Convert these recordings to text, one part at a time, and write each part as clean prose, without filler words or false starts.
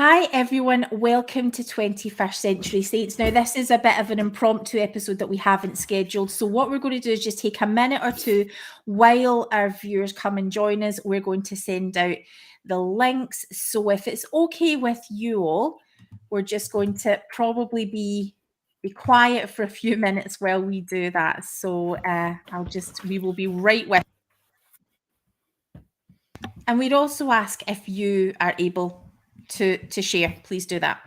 Hi everyone, welcome to 21st Century Saints. Now this is a bit of an impromptu episode that we haven't scheduled. So what we're going to do is just take a minute or two while our viewers come and join us. We're going to send out the links. So if it's okay with you all, we're just going to probably be quiet for a few minutes while we do that. So we will be right with. And we'd also ask if you are able to share, please do that.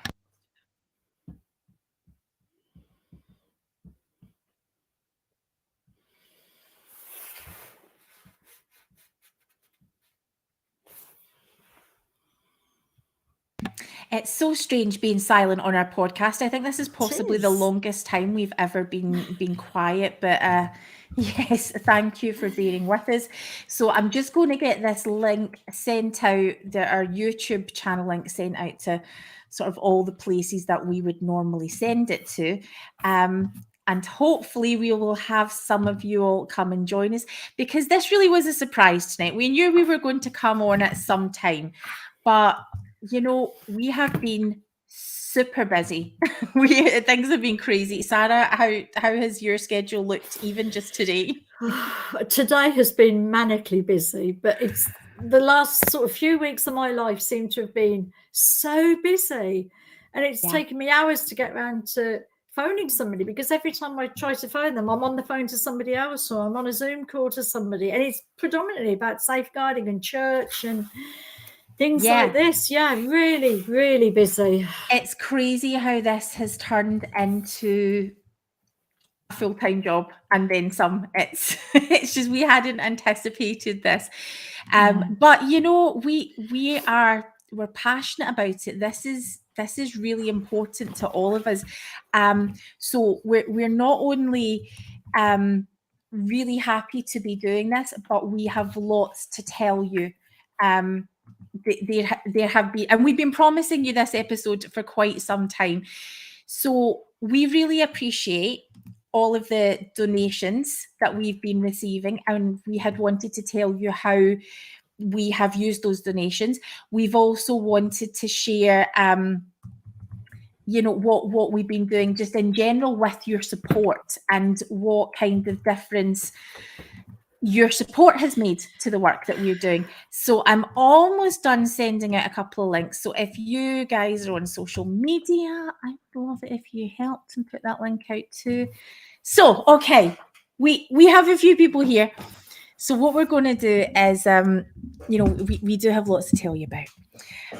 It's so strange being silent on our podcast. I think this is possibly the longest time we've ever been quiet, but yes, thank you for bearing with us. So I'm just going to get this link sent out, our YouTube channel link sent out to sort of all the places that we would normally send it to. And hopefully we will have some of you all come and join us, because this really was a surprise tonight. We knew we were going to come on at some time, but you know, we have been super busy. Things have been crazy. Sarah, how has your schedule looked even just today? Today has been manically busy, but it's the last sort of few weeks of my life seem to have been so busy, and it's taken me hours to get around to phoning somebody, because every time I try to phone them, I'm on the phone to somebody else or I'm on a Zoom call to somebody, and it's predominantly about safeguarding and church and things like this. Really, really busy. It's crazy how this has turned into a full-time job and then some. It's just we hadn't anticipated this. But you know, we're passionate about it. This is really important to all of us. So we're not only really happy to be doing this, but we have lots to tell you. There have been, and we've been promising you this episode for quite some time. So we really appreciate all of the donations that we've been receiving, and we had wanted to tell you how we have used those donations. We've also wanted to share you know, what we've been doing just in general with your support, and what kind of difference your support has made to the work that we're doing. So I'm almost done sending out a couple of links. So if you guys are on social media, I'd love it if you helped and put that link out too. So, okay, we have a few people here. So what we're going to do is, you know, we do have lots to tell you about.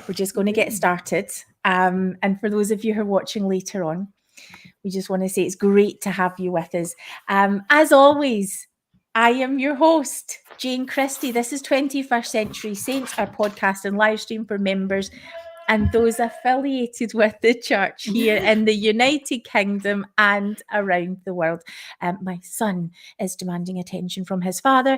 We're just going to get started. And for those of you who are watching later on, we just want to say it's great to have you with us. As always, I am your host, Jane Christie. This is 21st Century Saints, our podcast and live stream for members and those affiliated with the church here in the United Kingdom and around the world. My son is demanding attention from his father.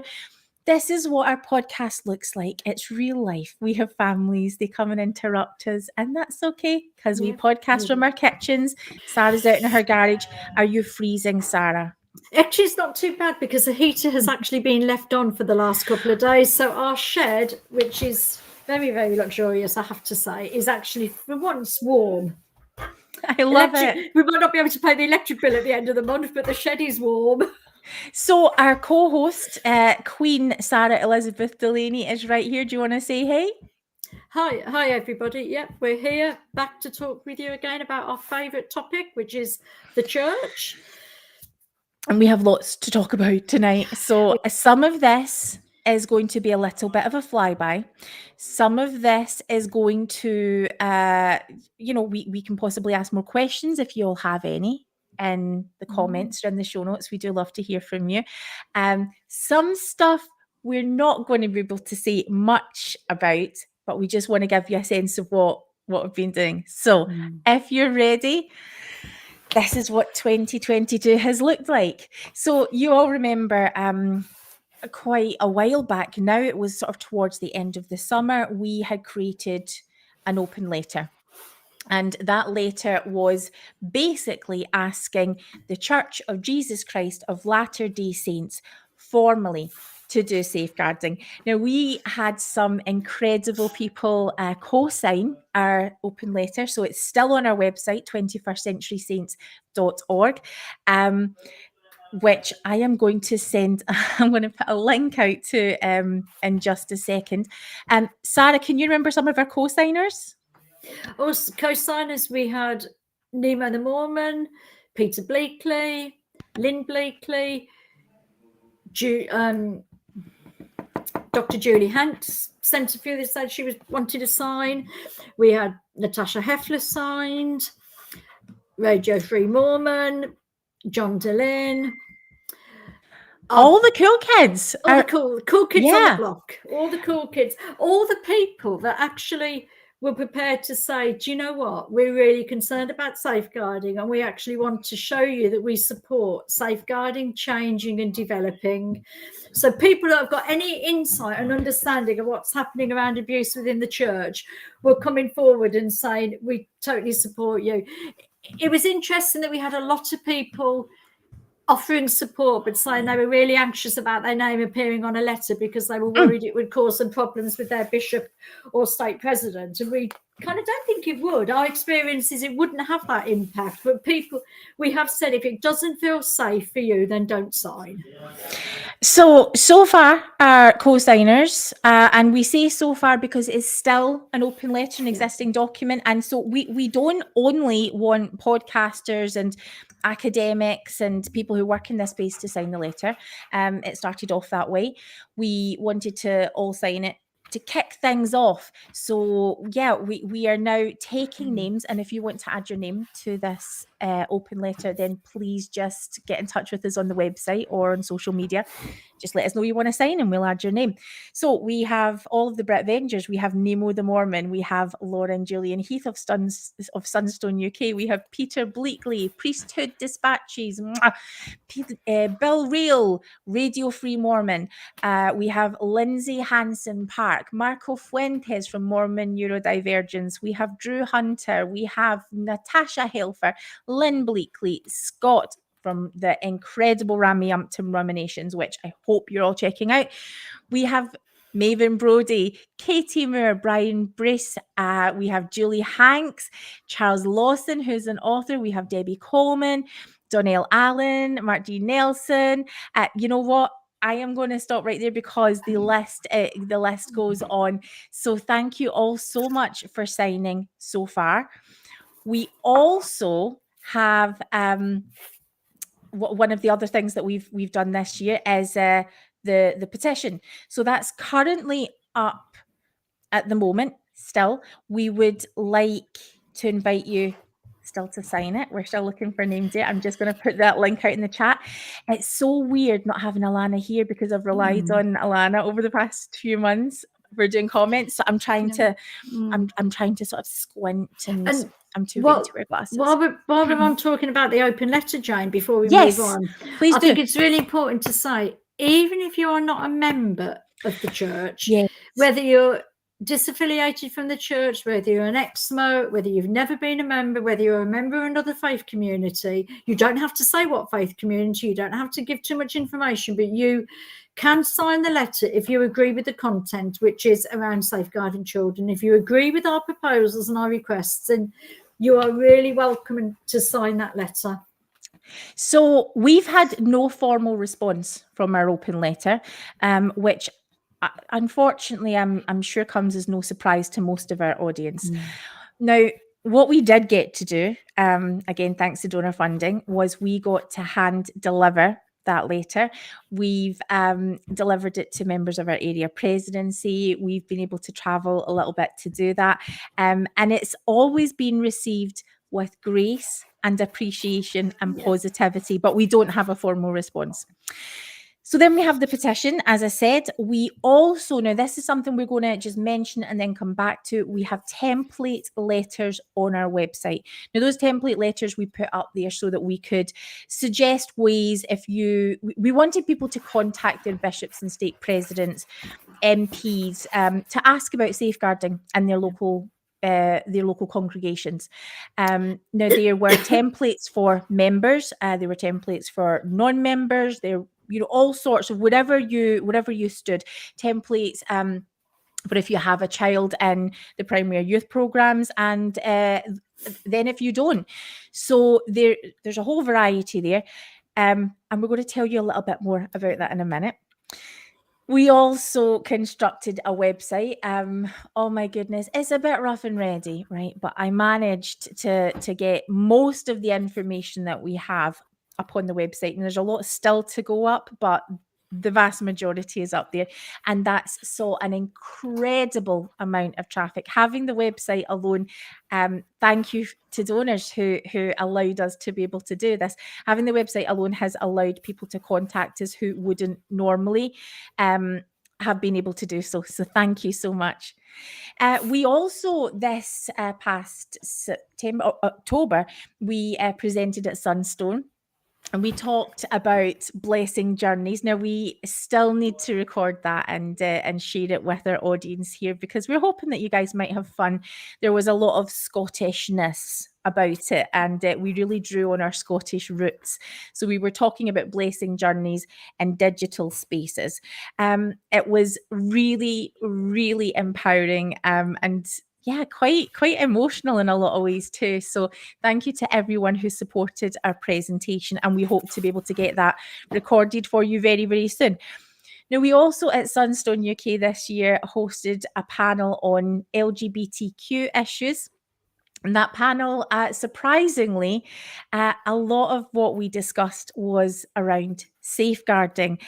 This is what our podcast looks like. It's real life. We have families, they come and interrupt us, and that's okay, because we podcast from our kitchens. Sarah's out in her garage. Are you freezing, Sarah? Actually, it's not too bad, because the heater has actually been left on for the last couple of days. So our shed, which is very, very luxurious, I have to say, is actually for once warm. I love it. We might not be able to pay the electric bill at the end of the month, but the shed is warm. So our co-host, Queen Sarah Elizabeth Delaney, is right here. Do you want to say hey? Hi everybody. Yep, we're here back to talk with you again about our favourite topic, which is the church. And we have lots to talk about tonight. So some of this is going to be a little bit of a flyby. Some of this is going to, you know, we can possibly ask more questions if you all have any in the comments or in the show notes. We do love to hear from you. Some stuff we're not going to be able to say much about, but we just want to give you a sense of what we've been doing. So if you're ready, this is what 2022 has looked like. So you all remember quite a while back now, it was sort of towards the end of the summer, we had created an open letter. And that letter was basically asking the Church of Jesus Christ of Latter-day Saints formally to do safeguarding. Now, we had some incredible people co-sign our open letter, so it's still on our website, 21stcenturysaints.org, which I am going to send. I'm going to put a link out to in just a second. Sarah, can you remember some of our co-signers? Also, co-signers, we had Nemo the Mormon, Peter Bleakley, Lynn Bleakley, Dr. Julie Hanks sent a few that said she wanted to sign. We had Natasha Heffler signed, Radio Free Mormon, John DeLynn. All the cool kids. All the cool kids on the block. All the cool kids. All the people that actually were prepared to say, do you know what? We're really concerned about safeguarding, and we actually want to show you that we support safeguarding, changing and developing. So people that have got any insight and understanding of what's happening around abuse within the church were coming forward and saying, we totally support you. It was interesting that we had a lot of people offering support, but saying they were really anxious about their name appearing on a letter because they were worried it would cause some problems with their bishop or stake president. And we kind of don't think it would. Our experience is it wouldn't have that impact. But people, we have said, if it doesn't feel safe for you, then don't sign. So far, our co-signers, and we say so far because it's still an open letter, an existing document. And so we don't only want podcasters and academics and people who work in this space to sign the letter. It started off that way. We wanted to all sign it to kick things off. So yeah, we are now taking names, and if you want to add your name to this open letter, then please just get in touch with us on the website or on social media. Just let us know you want to sign and we'll add your name. So we have all of the Brit Avengers. We have Nemo the Mormon. We have Lauren Julian Heath of Sunstone UK. We have Peter Bleakley, Priesthood Dispatches. Bill Real, Radio Free Mormon. We have Lindsay Hansen Park, Marco Fuentes from Mormon Neurodivergence. We have Drew Hunter. We have Natasha Helfer, Lynn Bleakley, Scott from the incredible Rameumptom Ruminations, which I hope you're all checking out. We have Maven Brody, Katie Moore, Brian Brice. We have Julie Hanks, Charles Lawson, who's an author. We have Debbie Coleman, Donnell Allen, Mark D. Nelson. You know what? I am going to stop right there because the list goes on. So thank you all so much for signing so far. We also have one of the other things that we've done this year is the petition. So that's currently up at the moment. Still, we would like to invite you still to sign it. We're still looking for names yet. I'm just going to put that link out in the chat. It's so weird not having Alana here because I've relied on Alana over the past few months for doing comments. So I'm trying to I'm trying to sort of squint and I'm too big to wear glasses. While we're on talking about the open letter, Jane, before we move on, please I think it's really important to say, even if you are not a member of the church, whether you're disaffiliated from the church, whether you're an ex-mo, whether you've never been a member, whether you're a member of another faith community, you don't have to say what faith community, you don't have to give too much information, but you can sign the letter if you agree with the content, which is around safeguarding children. If you agree with our proposals and our requests, then you are really welcome to sign that letter. So we've had no formal response from our open letter, which unfortunately I'm sure comes as no surprise to most of our audience. Now, what we did get to do, again, thanks to donor funding, was we got to hand deliver that letter. We've delivered it to members of our area presidency. We've been able to travel a little bit to do that. And it's always been received with grace and appreciation and positivity, but we don't have a formal response. So then we have the petition. As I said, we also, now this is something we're going to just mention and then come back to. We have template letters on our website. Now those template letters we put up there so that we could suggest ways we wanted people to contact their bishops and stake presidents, MPs, to ask about safeguarding in their local congregations. Now there were templates for members, there were templates for non-members, there all sorts of whatever you stood, templates, but if you have a child in the primary youth programs, and then if you don't. So there's a whole variety there. And we're going to tell you a little bit more about that in a minute. We also constructed a website. Oh my goodness, it's a bit rough and ready, right? But I managed to get most of the information that we have up on the website, and there's a lot still to go up, but the vast majority is up there, and that's saw an incredible amount of traffic. Having the website alone, thank you to donors who allowed us to be able to do this. Having the website alone has allowed people to contact us who wouldn't normally have been able to do so. So thank you so much. We also, this past October, we presented at Sunstone. And we talked about blessing journeys. Now, we still need to record that and share it with our audience here, because we're hoping that you guys might have fun. There was a lot of Scottishness about it, and we really drew on our Scottish roots. So we were talking about blessing journeys in digital spaces. It was really, really empowering, and yeah, quite emotional in a lot of ways too. So thank you to everyone who supported our presentation, and we hope to be able to get that recorded for you very, very soon. Now, we also at Sunstone UK this year hosted a panel on LGBTQ issues. And that panel, surprisingly, a lot of what we discussed was around safeguarding.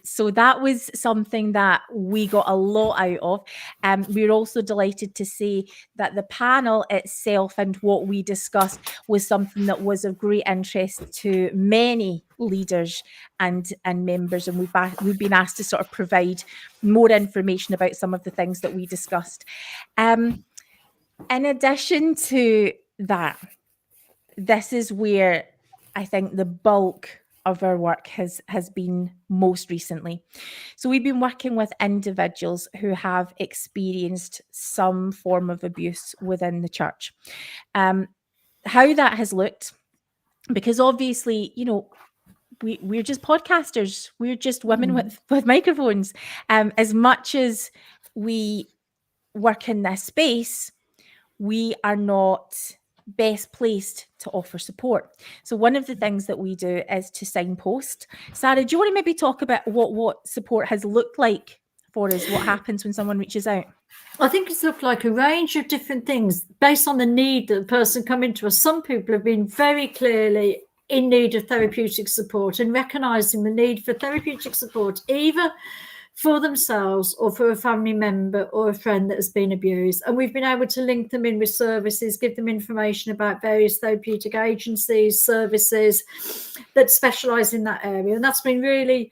So that was something that we got a lot out of. We're also delighted to say that the panel itself and what we discussed was something that was of great interest to many leaders and members. And we've been asked to sort of provide more information about some of the things that we discussed. In addition to that, this is where I think the bulk of our work has been most recently. So we've been working with individuals who have experienced some form of abuse within the church. How that has looked, because obviously, we're just podcasters. We're just women with microphones. As much as we work in this space, we are not best placed to offer support. So one of the things that we do is to signpost. Sarah, do you want to maybe talk about what support has looked like for us? What happens when someone reaches out? I think it's looked like a range of different things based on the need that the person come into us. Some people have been very clearly in need of therapeutic support and recognising the need for therapeutic support, either for themselves or for a family member or a friend that has been abused. And we've been able to link them in with services, give them information about various therapeutic agencies, services that specialise in that area. And that's been really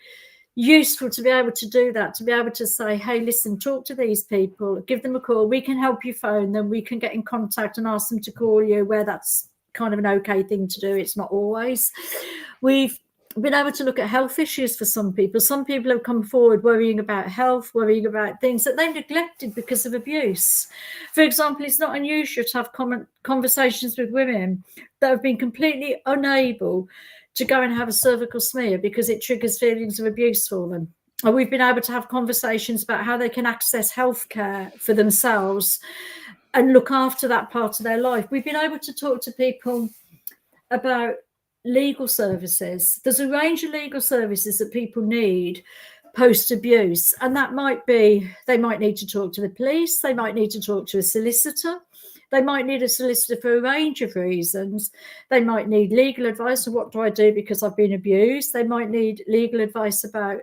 useful to be able to do that, to be able to say, hey, listen, talk to these people, give them a call. We can help you phone them. We can get in contact and ask them to call you, where that's kind of an okay thing to do. It's not always. We've been able to look at health issues for some people. Some people have come forward worrying about health, worrying about things that they've neglected because of abuse. For example, it's not unusual to have conversations with women that have been completely unable to go and have a cervical smear because it triggers feelings of abuse for them. And we've been able to have conversations about how they can access healthcare for themselves and look after that part of their life. We've been able to talk to people about legal services. There's a range of legal services that people need post-abuse, and that might be, they might need to talk to the police, they might need to talk to a solicitor, they might need a solicitor for a range of reasons, they might need legal advice on what do I do because I've been abused, they might need legal advice about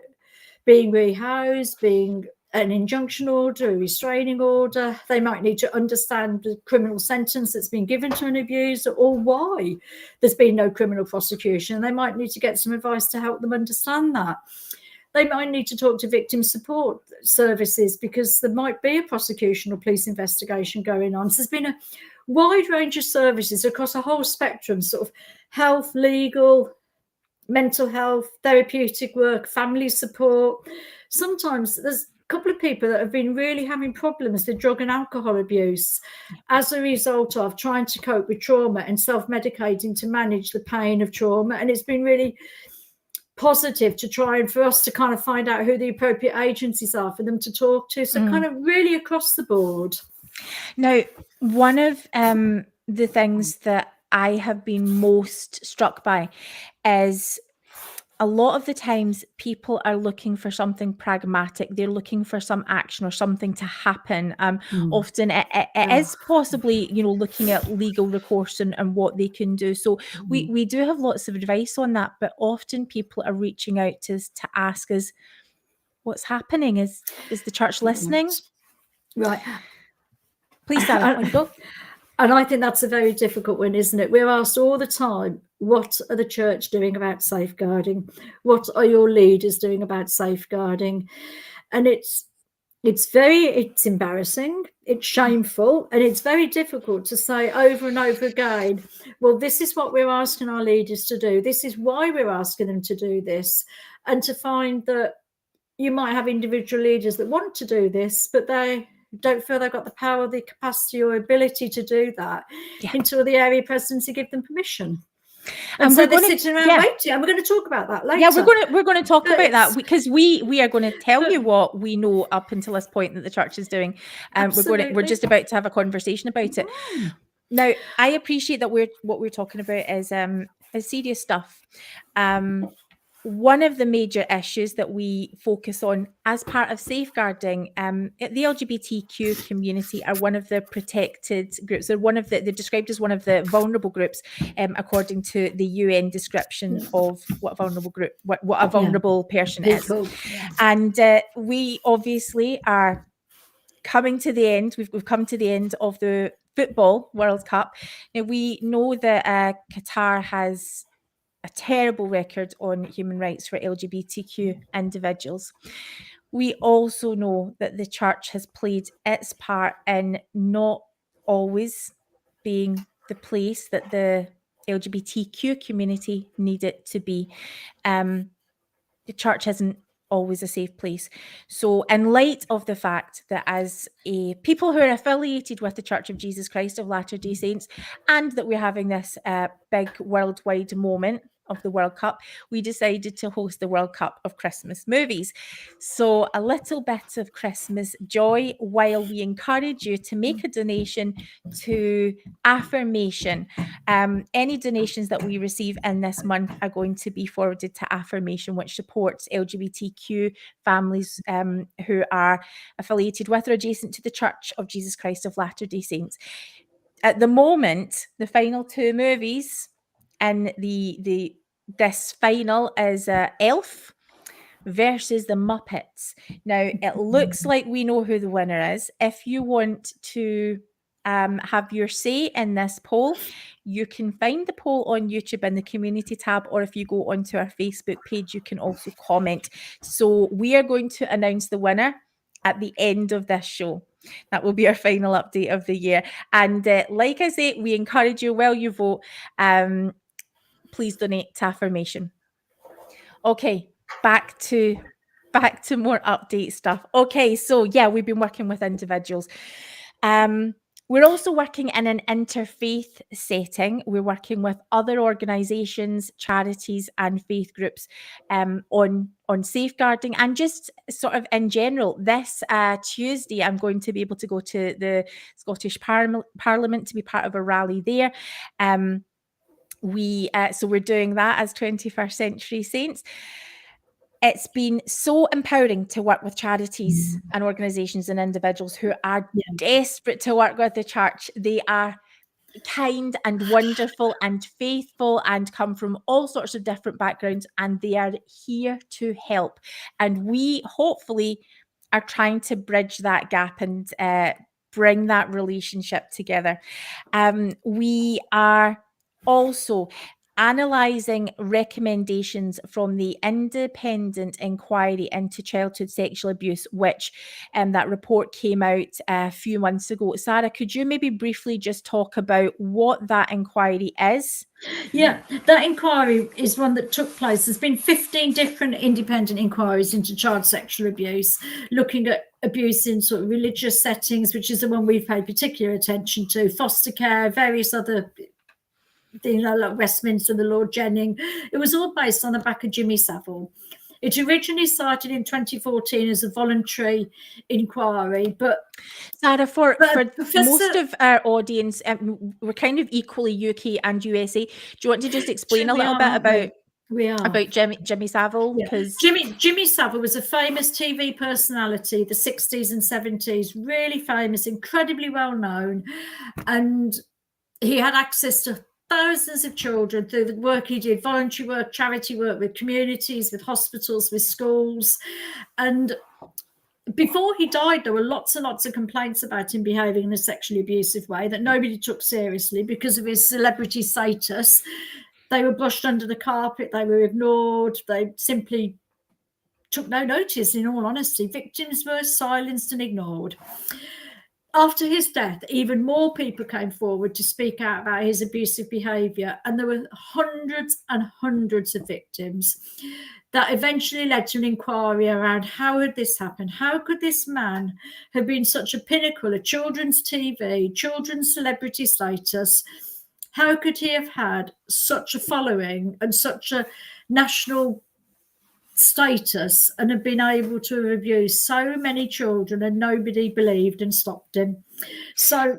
being rehoused, being an injunction order, a restraining order. They might need to understand the criminal sentence that's been given to an abuser or why there's been no criminal prosecution. They might need to get some advice to help them understand that. They might need to talk to victim support services because there might be a prosecution or police investigation going on. So there's been a wide range of services across a whole spectrum, sort of health, legal, mental health, therapeutic work, family support. Sometimes there's couple of people that have been really having problems with drug and alcohol abuse as a result of trying to cope with trauma and self-medicating to manage the pain of trauma. And it's been really positive to try and for us to kind of find out who the appropriate agencies are for them to talk to. So kind of really across the board. Now, one of the things that I have been most struck by is a lot of the times people are looking for something pragmatic. They're looking for some action or something to happen. Often it is possibly, you know, looking at legal recourse and what they can do. So we do have lots of advice on that, but often people are reaching out to us to ask us, what's happening? Is the church listening? Right. Please, Sarah, go. And I think that's a very difficult one, isn't it? We're asked all the time, what are the church doing about safeguarding? What are your leaders doing about safeguarding? And it's embarrassing, it's shameful, and it's very difficult to say over and over again, well, this is what we're asking our leaders to do. This is why we're asking them to do this. And to find that you might have individual leaders that want to do this, but they don't feel they've got the power, the capacity or ability to do that until the area presidency give them permission. And so they're sitting around waiting, and we're going to talk about that later. Yeah, we're going to talk about that, because we are going to tell you what we know up until this point that the church is doing. We're just about to have a conversation about it. Now, I appreciate that what we're talking about is serious stuff. One of the major issues that we focus on as part of safeguarding, the LGBTQ community are one of the protected groups. They're described as one of the vulnerable groups, according to the UN description of what a vulnerable group, what a vulnerable person is. And we obviously are coming to the end. We've come to the end of the Football World Cup. Now, we know that Qatar has a terrible record on human rights for LGBTQ individuals. We also know that the church has played its part in not always being the place that the LGBTQ community need it to be. The church isn't always a safe place. So in light of the fact that as people who are affiliated with the Church of Jesus Christ of Latter-day Saints, and that we're having this big worldwide moment of the World Cup, we decided to host the World Cup of Christmas movies. So a little bit of Christmas joy while we encourage you to make a donation to Affirmation. Any donations that we receive in this month are going to be forwarded to Affirmation, which supports LGBTQ families who are affiliated with or adjacent to the Church of Jesus Christ of Latter-day Saints. At the moment, the final two movies and this final is Elf versus the Muppets. Now, it looks like we know who the winner is. If you want to have your say in this poll, you can find the poll on YouTube in the community tab, or if you go onto our Facebook page, you can also comment. So we are going to announce the winner at the end of this show. That will be our final update of the year. And like I say, we encourage you while you vote, please donate to Affirmation. Okay, back to more update stuff. Okay, so yeah, we've been working with individuals. We're also working in an interfaith setting. We're working with other organisations, charities, and faith groups on safeguarding, and just sort of in general. This Tuesday, I'm going to be able to go to the Scottish Parliament to be part of a rally there. So we're doing that as 21st Century Saints. It's been so empowering to work with charities and organisations and individuals who are desperate to work with the church. They are kind and wonderful and faithful and come from all sorts of different backgrounds, and they are here to help. And we hopefully are trying to bridge that gap and bring that relationship together. We are also analysing recommendations from the Independent Inquiry into Childhood Sexual Abuse, which that report came out a few months ago. Sarah, could you maybe briefly just talk about what that inquiry is? Yeah, that inquiry is one that took place. There's been 15 different independent inquiries into child sexual abuse, looking at abuse in sort of religious settings, which is the one we've paid particular attention to, foster care, various other like Westminster, the Lord Jennings. It was all based on the back of Jimmy Savile. It originally started in 2014 as a voluntary inquiry, but Sarah, for Professor, most of our audience, we're kind of equally UK and USA. Do you want to just explain a little bit about Jimmy Savile? Because Jimmy Savile was a famous TV personality, the 60s and 70s, really famous, incredibly well known, and he had access to thousands of children through the work he did, voluntary work, charity work with communities, with hospitals, with schools. And before he died, there were lots and lots of complaints about him behaving in a sexually abusive way that nobody took seriously because of his celebrity status. They were brushed under the carpet, they were ignored, they simply took no notice, in all honesty. Victims were silenced and ignored. After his death, even more people came forward to speak out about his abusive behaviour, and there were hundreds and hundreds of victims. That eventually led to an inquiry around how had this happened? How could this man have been such a pinnacle of children's TV, children's celebrity status? How could he have had such a following and such a national status and have been able to abuse so many children, and nobody believed and stopped him?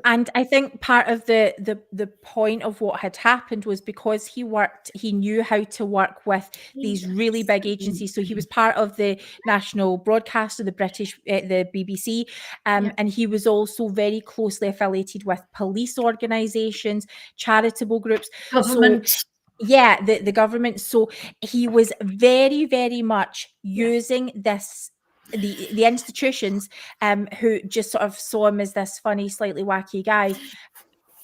And I think part of the point of what had happened was because he knew how to work with these really big agencies. So he was part of the national broadcaster, the BBC, and he was also very closely affiliated with police organisations, charitable groups, government. So, yeah, the government. So he was very, very much using this, the institutions who just sort of saw him as this funny, slightly wacky guy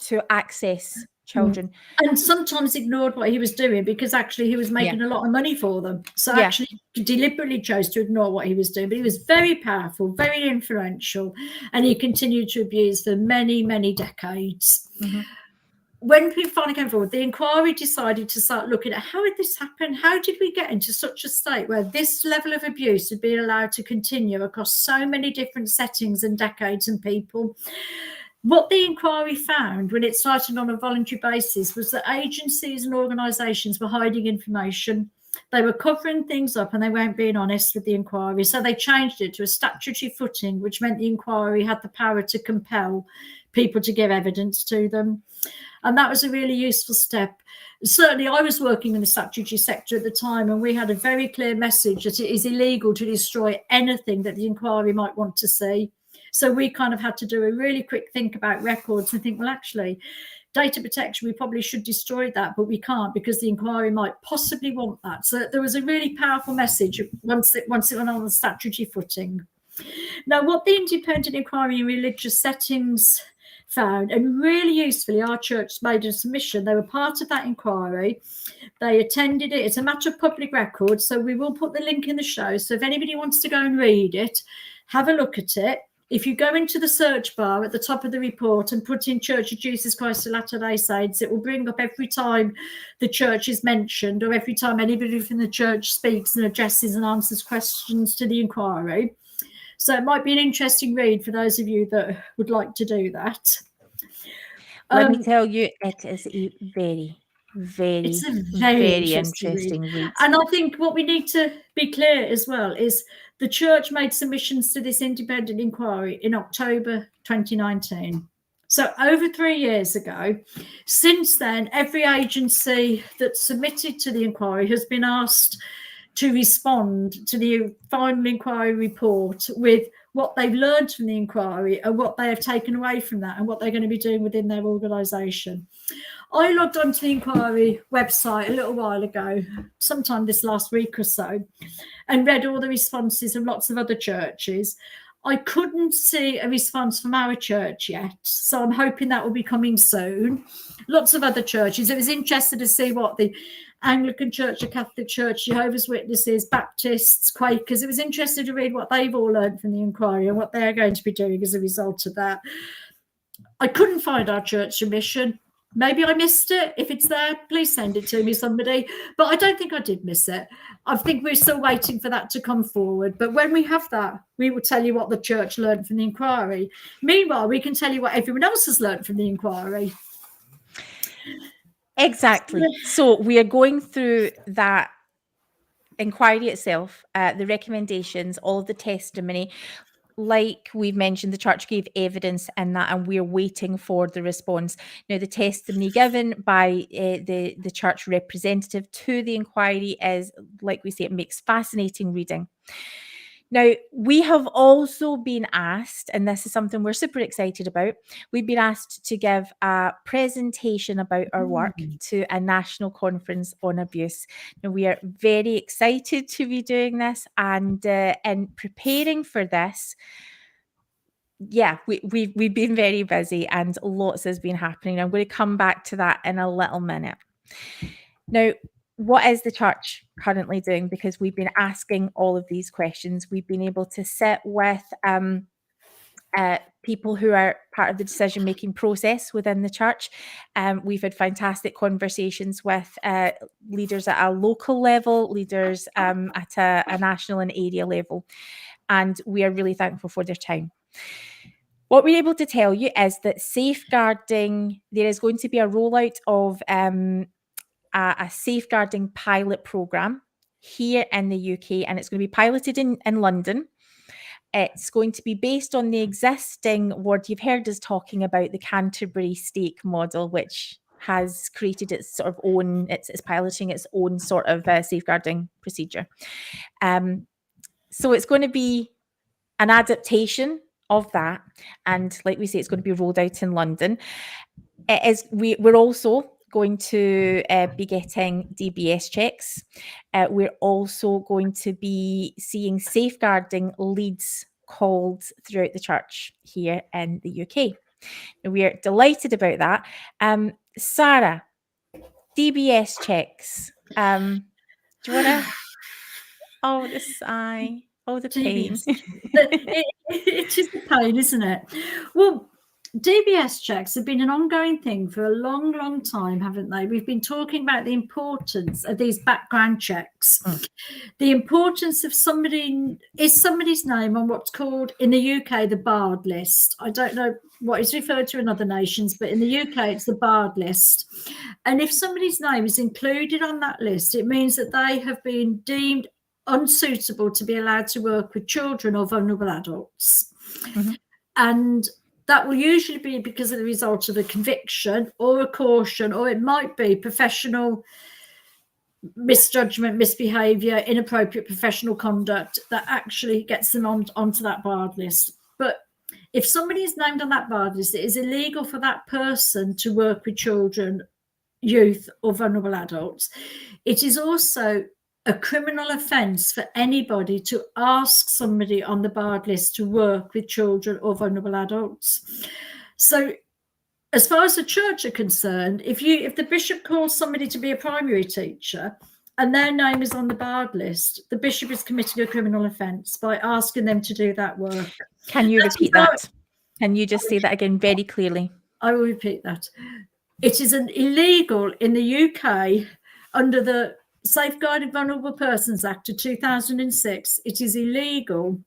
to access children. And sometimes ignored what he was doing because actually he was making a lot of money for them. So actually deliberately chose to ignore what he was doing. But he was very powerful, very influential, and he continued to abuse for many, many decades. Mm-hmm. When people finally came forward, the inquiry decided to start looking at how did this happen? How did we get into such a state where this level of abuse had been allowed to continue across so many different settings and decades and people? What the inquiry found when it started on a voluntary basis was that agencies and organisations were hiding information. They were covering things up and they weren't being honest with the inquiry. So they changed it to a statutory footing, which meant the inquiry had the power to compel people to give evidence to them. And that was a really useful step. Certainly, I was working in the statutory sector at the time, and we had a very clear message that it is illegal to destroy anything that the inquiry might want to see. So we kind of had to do a really quick think about records and think, well, actually, data protection, we probably should destroy that, but we can't because the inquiry might possibly want that. So there was a really powerful message once it went on the statutory footing. Now, what the independent inquiry in religious settings found, and really usefully, our church made a submission. They were part of that inquiry. They attended it. It's a matter of public record, so we will put the link in the show. So if anybody wants to go and read it, have a look at it. If you go into the search bar at the top of the report and put in Church of Jesus Christ of Latter-day Saints, it will bring up every time the church is mentioned or every time anybody from the church speaks and addresses and answers questions to the inquiry. So it might be an interesting read for those of you that would like to do that. Let me tell you, it is a very, very interesting read. And I think what we need to be clear as well is the church made submissions to this independent inquiry in October 2019. So over 3 years ago. Since then, every agency that submitted to the inquiry has been asked to respond to the final inquiry report with what they've learned from the inquiry and what they have taken away from that and what they're going to be doing within their organisation. I logged onto the inquiry website a little while ago, sometime this last week or so, and read all the responses of lots of other churches. I couldn't see a response from our church yet, so I'm hoping that will be coming soon. Lots of other churches. It was interesting to see what the Anglican Church, the Catholic Church, Jehovah's Witnesses, Baptists, Quakers. It was interesting to read what they've all learned from the inquiry and what they're going to be doing as a result of that. I couldn't find our church submission. Maybe I missed it. If it's there, please send it to me, somebody. But I don't think I did miss it. I think we're still waiting for that to come forward. But when we have that, we will tell you what the church learned from the inquiry. Meanwhile, we can tell you what everyone else has learned from the inquiry. Exactly. So we are going through that inquiry itself, the recommendations, all of the testimony. Like we've mentioned, the church gave evidence in that, and we're waiting for the response. Now, the testimony given by the church representative to the inquiry is, like we say, it makes fascinating reading. Now, we have also been asked, and this is something we're super excited about, we've been asked to give a presentation about our work to a national conference on abuse. Now, we are very excited to be doing this, and in preparing for this, we've been very busy and lots has been happening. I'm going to come back to that in a little minute. Now, what is the church currently doing? Because we've been asking all of these questions. We've been able to sit with people who are part of the decision-making process within the church. We've had fantastic conversations with leaders at a local level, leaders at a national and area level, and we are really thankful for their time. What we're able to tell you is that safeguarding, there is going to be a rollout of a safeguarding pilot program here in the UK, and it's going to be piloted in London. It's going to be based on the existing word you've heard us talking about, the Canterbury Stake model, which has created its sort of own, it's piloting its own sort of safeguarding procedure. So it's going to be an adaptation of that, and like we say, it's going to be rolled out in London. We're also going to be getting DBS checks. We're also going to be seeing safeguarding leads called throughout the church here in the UK. And we are delighted about that. Sarah, DBS checks. Do you want to? Oh, the sigh. Oh, the pain. It is the pain, isn't it? Well, DBS checks have been an ongoing thing for a long, long time, haven't they? We've been talking about the importance of these background checks. The importance of somebody's name on what's called in the UK the barred list. I don't know what is referred to in other nations, but in the UK it's the barred list. And if somebody's name is included on that list, it means that they have been deemed unsuitable to be allowed to work with children or vulnerable adults. Mm-hmm. And that will usually be because of the result of a conviction or a caution, or it might be professional misjudgment, misbehaviour, inappropriate professional conduct that actually gets them onto that barred list. But if somebody is named on that barred list, it is illegal for that person to work with children, youth or vulnerable adults. It is also a criminal offence for anybody to ask somebody on the barred list to work with children or vulnerable adults. So as far as the church are concerned, if the bishop calls somebody to be a primary teacher and their name is on the barred list, the bishop is committing a criminal offence by asking them to do that work. Can you repeat that? Can you just say that again very clearly? I will repeat that. It is illegal in the UK under the Safeguarding Vulnerable Persons Act of 2006. It is illegal,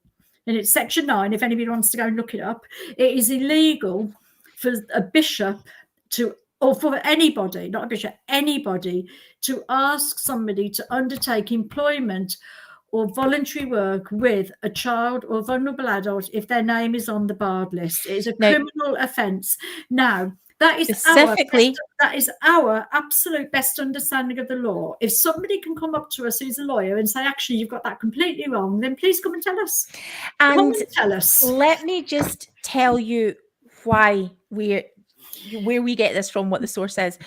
and it's section 9 if anybody wants to go and look it up. It is illegal for a bishop to, or for anybody, not a bishop, anybody, to ask somebody to undertake employment or voluntary work with a child or vulnerable adult if their name is on the barred list. It is a criminal offence. Now, that is our absolute best understanding of the law. If somebody can come up to us who's a lawyer and say, actually, you've got that completely wrong, then please come and tell us. And tell us. Let me just tell you why where we get this from, what the source is.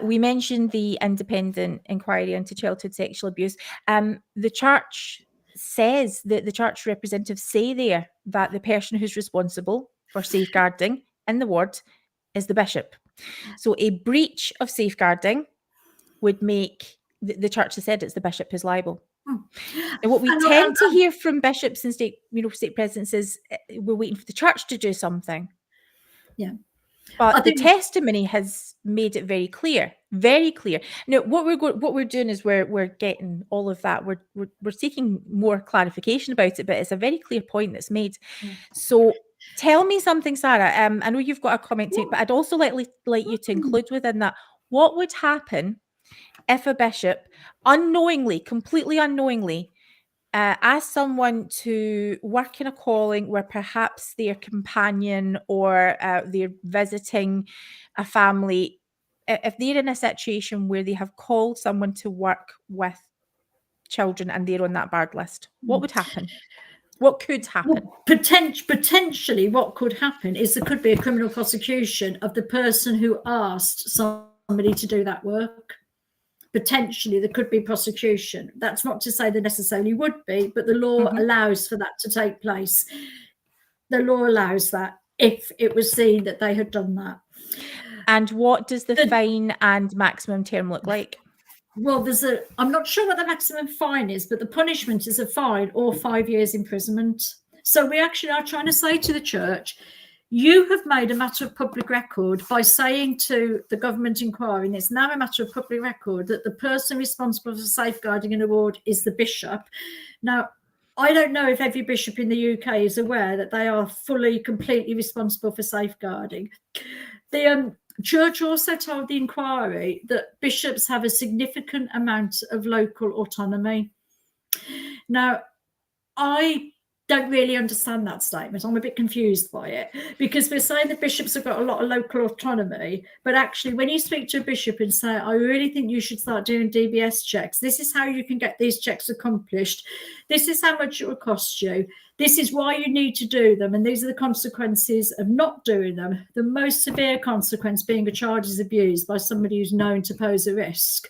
We mentioned the independent inquiry into childhood sexual abuse. The church says that the church representatives say there that the person who's responsible for safeguarding in the ward is the bishop. So a breach of safeguarding would make the church has said it's the bishop who's liable. And what we tend to hear from bishops and state presidents is we're waiting for the church to do something. Yeah. But the testimony has made it very clear, very clear. Now, what we're doing is we're getting all of that. We're seeking more clarification about it, but it's a very clear point that's made. So tell me something, Sarah. I know you've got a comment to it, but I'd also like you to include within that, What would happen if a bishop unknowingly, completely unknowingly, asked someone to work in a calling where perhaps their companion or they're visiting a family, if they're in a situation where they have called someone to work with children and they're on that barred list, what would happen? What could happen? Well, potentially, what could happen is there could be a criminal prosecution of the person who asked somebody to do that work. Potentially, there could be prosecution. That's not to say there necessarily would be, but the law allows for that to take place. The law allows that if it was seen that they had done that. And what does the fine and maximum term look like? Well, I'm not sure what the maximum fine is, but the punishment is a fine or 5 years imprisonment. So we actually are trying to say to the church, you have made a matter of public record by saying to the government inquiry, and it's now a matter of public record, that the person responsible for safeguarding an award is the bishop. Now, I don't know if every bishop in the UK is aware that they are fully, completely responsible for safeguarding. The church also told the inquiry that bishops have a significant amount of local autonomy. Now, I don't really understand that statement. I'm a bit confused by it, because we're saying that bishops have got a lot of local autonomy, but actually when you speak to a bishop and say, I really think you should start doing DBS checks, this is how you can get these checks accomplished, this is how much it will cost you, this is why you need to do them, and these are the consequences of not doing them, the most severe consequence being a child is abused by somebody who's known to pose a risk.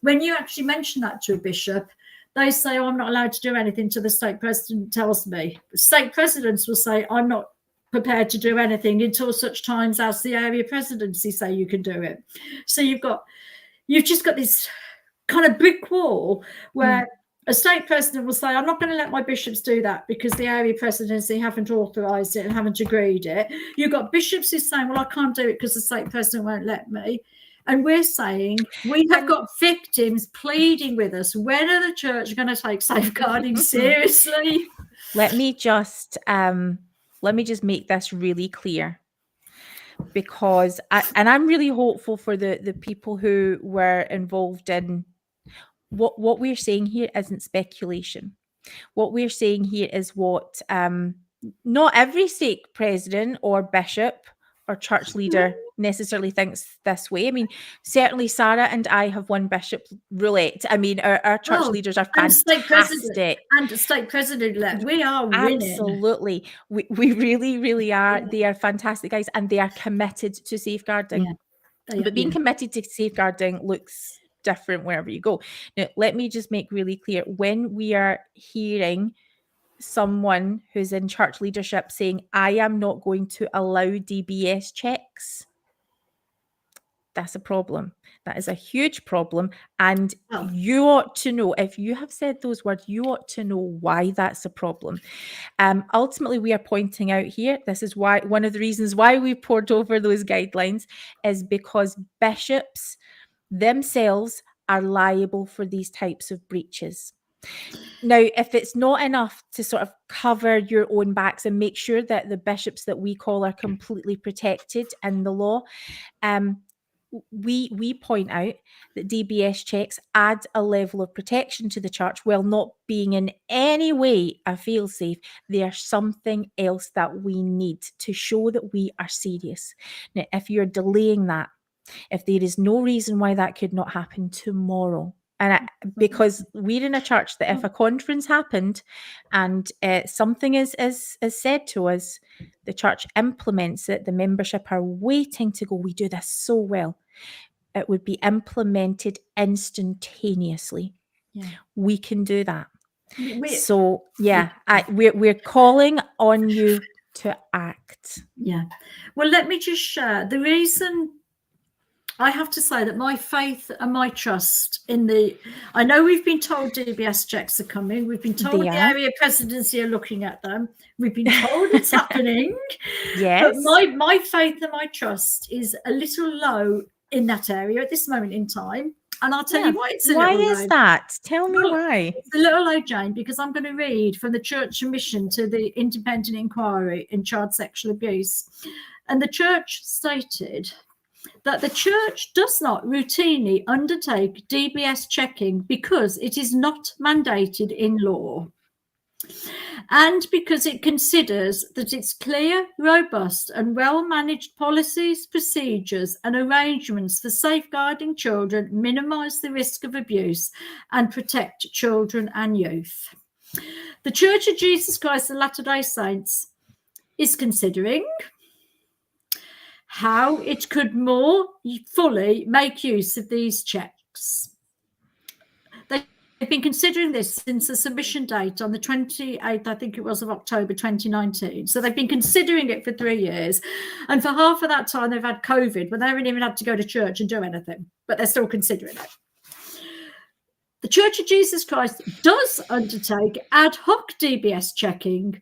When you actually mention that to a bishop, they say, oh, I'm not allowed to do anything until the stake president tells me. Stake presidents will say, I'm not prepared to do anything until such times as the area presidency say you can do it. So you've just got this kind of brick wall where a stake president will say, I'm not going to let my bishops do that because the area presidency haven't authorised it and haven't agreed it. You've got bishops who are saying, well, I can't do it because the stake president won't let me. And we're saying we have got victims pleading with us. When are the church going to take safeguarding seriously? Let me just make this really clear, because I'm really hopeful for the people who were involved in what we're saying here isn't speculation. What we're saying here is what not every stake president or bishop or church leader necessarily thinks this way. I mean, certainly Sarah and I have won bishop roulette. I mean, our church leaders are fantastic. And stake president, we are winning. Absolutely. We really, really are. They are fantastic guys, and they are committed to safeguarding. But being committed to safeguarding looks different wherever you go. Now, let me just make really clear, when we are hearing someone who's in church leadership saying, I am not going to allow DBS checks, that's a problem. That is a huge problem. And you ought to know, if you have said those words, you ought to know why that's a problem. Ultimately, we are pointing out here, this is why one of the reasons why we poured over those guidelines is because bishops themselves are liable for these types of breaches. Now, if it's not enough to sort of cover your own backs and make sure that the bishops that we call are completely protected in the law, we point out that DBS checks add a level of protection to the church while not being in any way a fail-safe. There's something else that we need to show that we are serious. Now, if you're delaying that, if there is no reason why that could not happen tomorrow, and because we're in a church that if a conference happened and something is said to us, the church implements it, the membership are waiting to go, we do this so well, it would be implemented instantaneously. We can do that. So we're calling on you to act. Well, let me just share the reason. I have to say that my faith and my trust in I know we've been told DBS checks are coming. We've been told the area presidency are looking at them. We've been told it's happening. Yes. But my faith and my trust is a little low in that area at this moment in time. And I'll tell you why it's a little low. Why is that? Tell me why. It's a little low, Jane, because I'm going to read from the Church Submission to the Independent Inquiry in Child Sexual Abuse. And the church stated, that the church does not routinely undertake DBS checking because it is not mandated in law, and because it considers that its clear, robust and well-managed policies, procedures and arrangements for safeguarding children minimise the risk of abuse and protect children and youth. The Church of Jesus Christ of Latter-day Saints is considering how it could more fully make use of these checks. They've been considering this since the submission date on the 28th, I think it was, of October 2019. So they've been considering it for 3 years. And for half of that time, they've had COVID, when they haven't even had to go to church and do anything, but they're still considering it. The Church of Jesus Christ does undertake ad hoc DBS checking,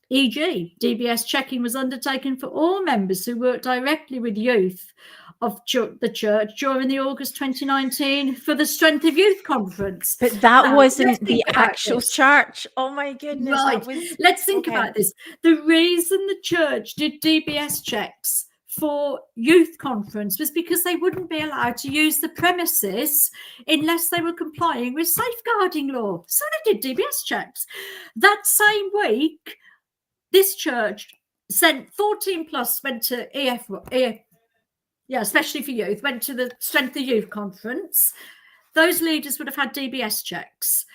e.g., DBS checking was undertaken for all members who work directly with youth of the church during the August 2019 for the Strength of Youth Conference. But that wasn't the actual church. Oh my goodness. Right. Let's think about this. The reason the church did DBS checks for youth conference was because they wouldn't be allowed to use the premises unless they were complying with safeguarding law. So they did DBS checks. That same week, this church sent 14 plus, went to especially for youth, went to the Strength of Youth Conference. Those leaders would have had DBS checks.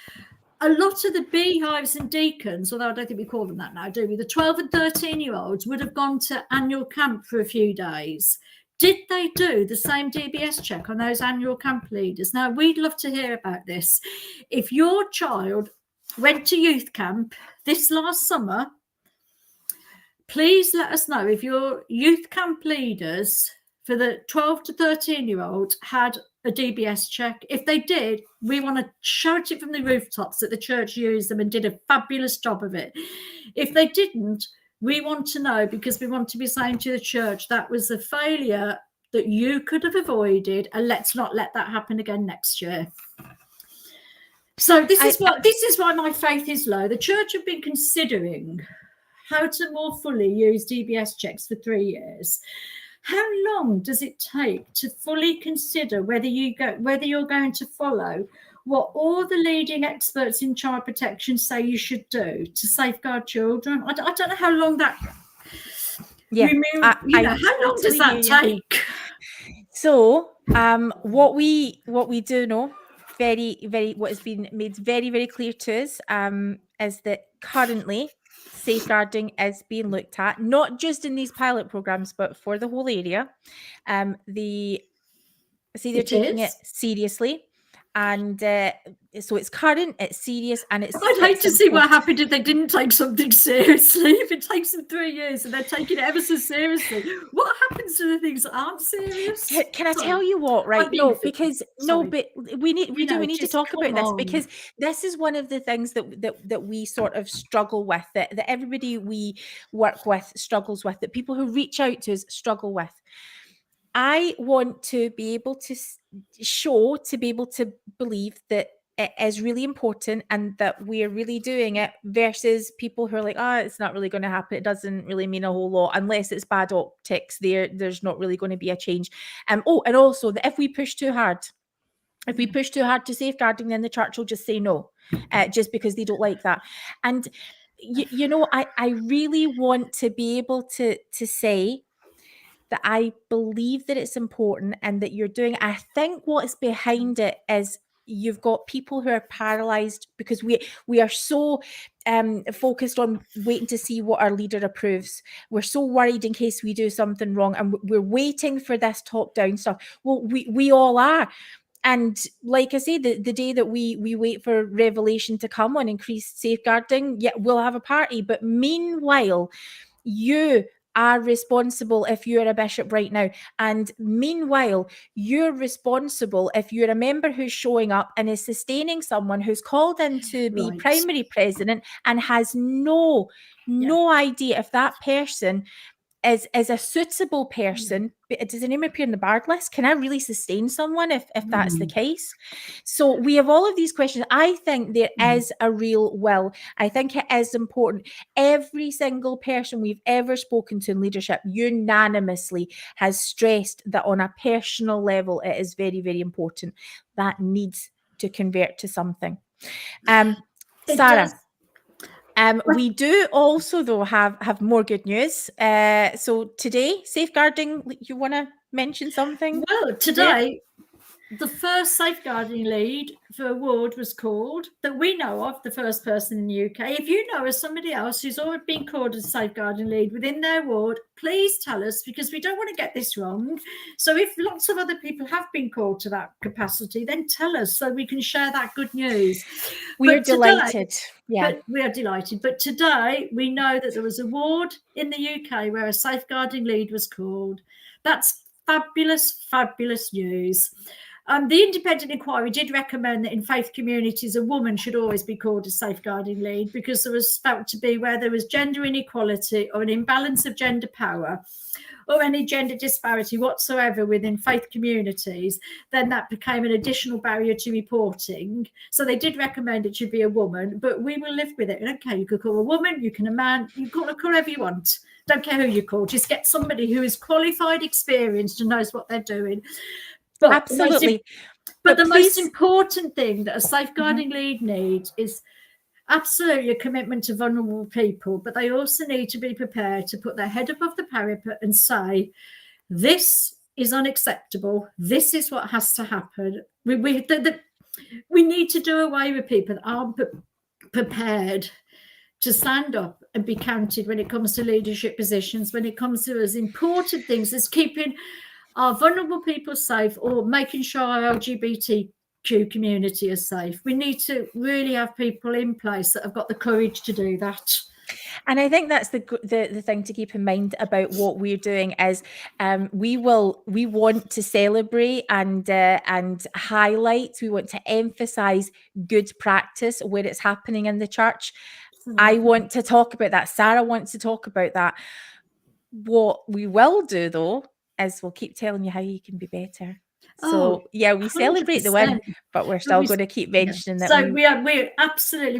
A lot of the beehives and deacons, although I don't think we call them that now, do we? The 12 and 13-year-olds would have gone to annual camp for a few days. Did they do the same DBS check on those annual camp leaders? Now, we'd love to hear about this. If your child went to youth camp this last summer, please let us know if your youth camp leaders for the 12 to 13-year-olds had a DBS check. If they did, we want to shout it from the rooftops that the church used them and did a fabulous job of it. If they didn't, we want to know, because we want to be saying to the church that was a failure that you could have avoided, and let's not let that happen again next year. So this is why my faith is low. The church have been considering how to more fully use DBS checks for 3 years. How long does it take to fully consider whether you're going to follow what all the leading experts in child protection say you should do to safeguard children? I don't know how long that. Yeah, how long does that take? So, what we do know, what has been made very, very clear to us, is that currently safeguarding is being looked at, not just in these pilot programs, but for the whole area. They're taking it seriously, and so it's current, it's serious, and it's. I'd hate to see what happened if they didn't take something seriously. If it takes them 3 years and they're taking it ever so seriously, what happens to the things that aren't serious? Can I tell you what? Right? No, because but we need to talk about this, because this is one of the things that we sort of struggle with, that everybody we work with struggles with, that people who reach out to us struggle with. I want to be able to be able to believe that it is really important and that we're really doing it, versus people who are like, it's not really going to happen. It doesn't really mean a whole lot unless it's bad optics. There's not really going to be a change. And also that if we push too hard to safeguarding, then the church will just say no, just because they don't like that. And I really want to be able to say that I believe that it's important and that you're doing. I think what is behind it is you've got people who are paralyzed because we are so focused on waiting to see what our leader approves. We're so worried in case we do something wrong, and we're waiting for this top-down stuff. Well, we all are. And like I say, the day that we wait for revelation to come on increased safeguarding, we'll have a party. But meanwhile, you are responsible if you're a bishop right now. And meanwhile, you're responsible if you're a member who's showing up and is sustaining someone who's called in to be primary president and has no idea if that person as a suitable person, but does the name appear in the barred list? Can I really sustain someone if that's the case? So we have all of these questions. I think there is a real will. I think it is important. Every single person we've ever spoken to in leadership unanimously has stressed that on a personal level, it is very, very important. That needs to convert to something. Sarah. We do also, though, have more good news. So today, safeguarding, you want to mention something? Well, today, the first safeguarding lead for a ward was called, that we know of, the first person in the UK. If you know of somebody else who's already been called as safeguarding lead within their ward, please tell us, because we don't want to get this wrong. So if lots of other people have been called to that capacity, then tell us so we can share that good news. We're delighted. But we are delighted. But today we know that there was a ward in the UK where a safeguarding lead was called. That's fabulous, fabulous news. The independent inquiry did recommend that in faith communities, a woman should always be called a safeguarding lead, because there was felt to be where there was gender inequality or an imbalance of gender power or any gender disparity whatsoever within faith communities, then that became an additional barrier to reporting. So they did recommend it should be a woman, but we will live with it. Okay, you could call a woman, you can a man, you call whoever you want. Don't care who you call, just get somebody who is qualified, experienced, and knows what they're doing. But absolutely. But the most important thing that a safeguarding lead needs is absolutely a commitment to vulnerable people, but they also need to be prepared to put their head above the parapet and say, this is unacceptable. This is what has to happen. We need to do away with people that aren't prepared to stand up and be counted when it comes to leadership positions, when it comes to as important things as keeping our vulnerable people safe or making sure our LGBTQ community is safe. We need to really have people in place that have got the courage to do that. And I think that's the thing to keep in mind about what we're doing is we want to celebrate and highlight. We want to emphasize good practice where it's happening in the church. I want to talk about that. Sarah wants to talk about that. What we will do, though, is we'll keep telling you how you can be better. So we celebrate 100%. The win, but we're still going to keep mentioning that. So we